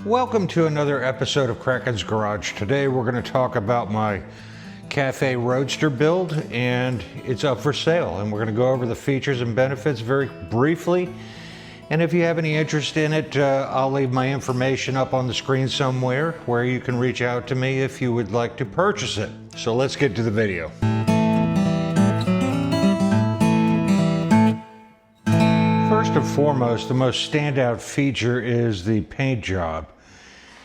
Welcome to another episode of Kraken's Garage. Today we're going to talk about my Cafe Roadster build, and it's up for sale, and we're going to go over the features and benefits very briefly. And if you have any interest in it, I'll leave my information up on the screen somewhere where you can reach out to me if you would like to purchase it. So let's get to the video. First and foremost, the most standout feature is the paint job.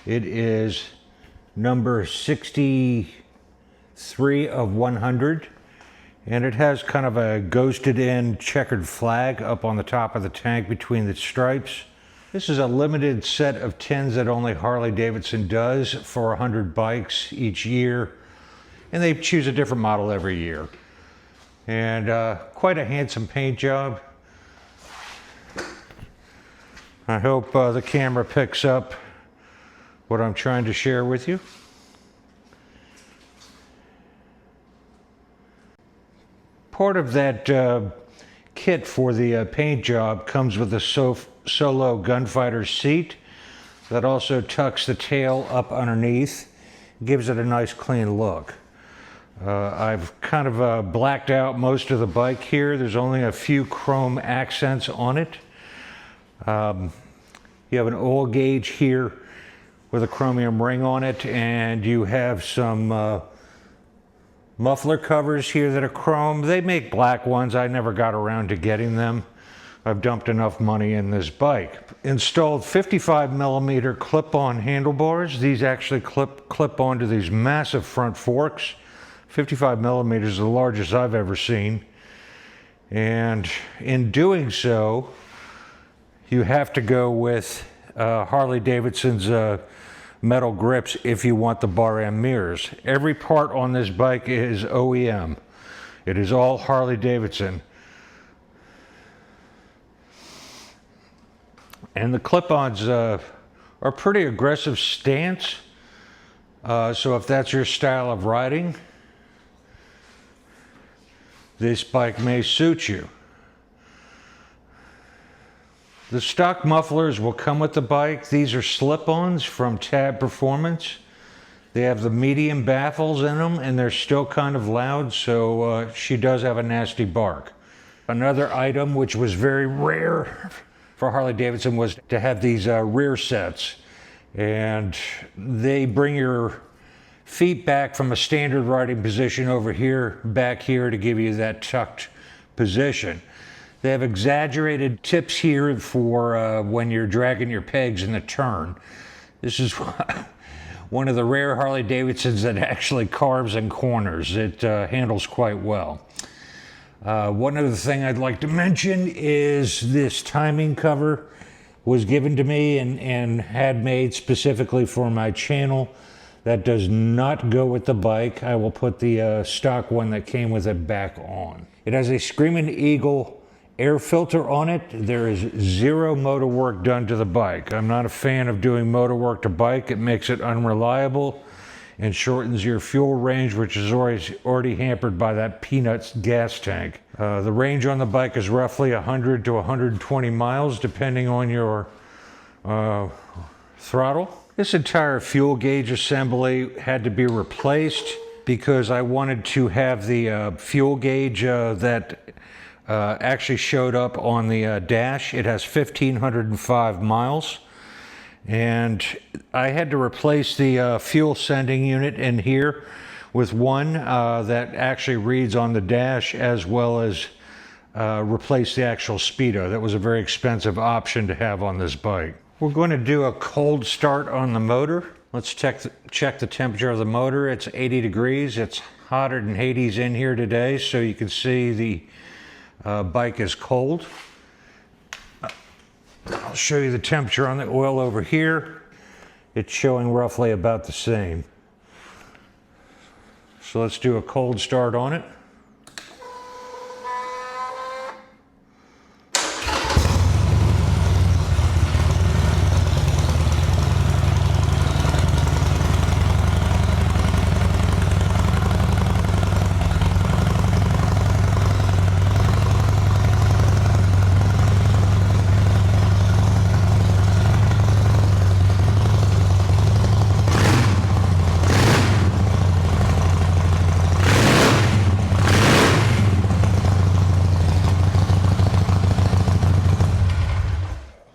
It is number 63 of 100, and it has kind of a ghosted in checkered flag up on the top of the tank between the stripes. This is a limited set of tins that only Harley-Davidson does for 100 bikes each year, and they choose a different model every year. And quite a handsome paint job. I hope the camera picks up what I'm trying to share with you. Part of that kit for the paint job comes with a solo gunfighter seat that also tucks the tail up underneath, gives it a nice clean look. I've kind of blacked out most of the bike here. There's only a few chrome accents on it. You have an oil gauge here with a chromium ring on it, and you have some muffler covers here that are chrome. They make black ones. I never got around to getting them. I've dumped enough money in this bike. Installed 55mm clip-on handlebars. These actually clip onto these massive front forks. 55mm is the largest I've ever seen. And in doing so, you have to go with Harley-Davidson's metal grips if you want the bar end mirrors. Every part on this bike is OEM. It is all Harley-Davidson. And the clip-ons are pretty aggressive stance. So if that's your style of riding, this bike may suit you. The stock mufflers will come with the bike. These are slip-ons from Tab Performance. They have the medium baffles in them, and they're still kind of loud, so she does have a nasty bark. Another item which was very rare for Harley-Davidson was to have these rear sets. And they bring your feet back from a standard riding position over here, back here, to give you that tucked position. They have exaggerated tips here for when you're dragging your pegs in the turn. This is one of the rare Harley-Davidsons that actually carves in corners. It handles quite well. One other thing I'd like to mention is this timing cover was given to me and had made specifically for my channel. That does not go with the bike. I will put the stock one that came with it back on. It has a Screaming Eagle air filter on it. There is zero motor work done to the bike. I'm not a fan of doing motor work to bike. It makes it unreliable and shortens your fuel range, which is already hampered by that peanuts gas tank. The range on the bike is roughly 100 to 120 miles, depending on your throttle. This entire fuel gauge assembly had to be replaced because I wanted to have the fuel gauge that actually showed up on the dash. It has 1,505 miles, and I had to replace the fuel sending unit in here with one that actually reads on the dash, as well as replace the actual speedo. That was a very expensive option to have on this bike. We're going to do a cold start on the motor. Let's check the temperature of the motor. It's 80 degrees. It's hotter than Hades in here today, so you can see the bike is cold. I'll show you the temperature on the oil over here. It's showing roughly about the same. So let's do a cold start on it.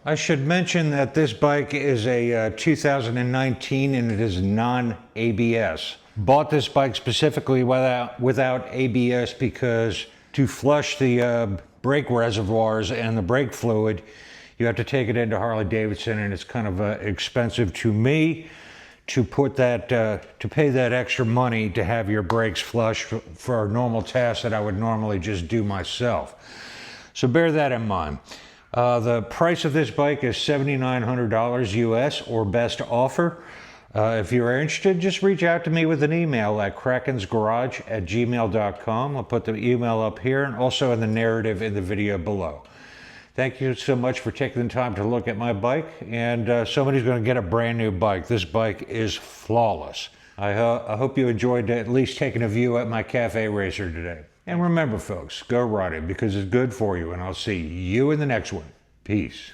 I should mention that this bike is a 2019 and it is non-ABS. Bought this bike specifically without ABS because to flush the brake reservoirs and the brake fluid, you have to take it into Harley-Davidson, and it's kind of expensive to me to put that, to pay that extra money to have your brakes flush for a normal task that I would normally just do myself. So bear that in mind. The price of this bike is $7,900 US or best offer. If you're interested, just reach out to me with an email at krakensgarage@gmail.com. I'll put the email up here and also in the narrative in the video below. Thank you so much for taking the time to look at my bike, and somebody's going to get a brand new bike. This bike is flawless. I hope you enjoyed at least taking a view at my cafe racer today. And remember folks, go riding because it's good for you, and I'll see you in the next one. Peace.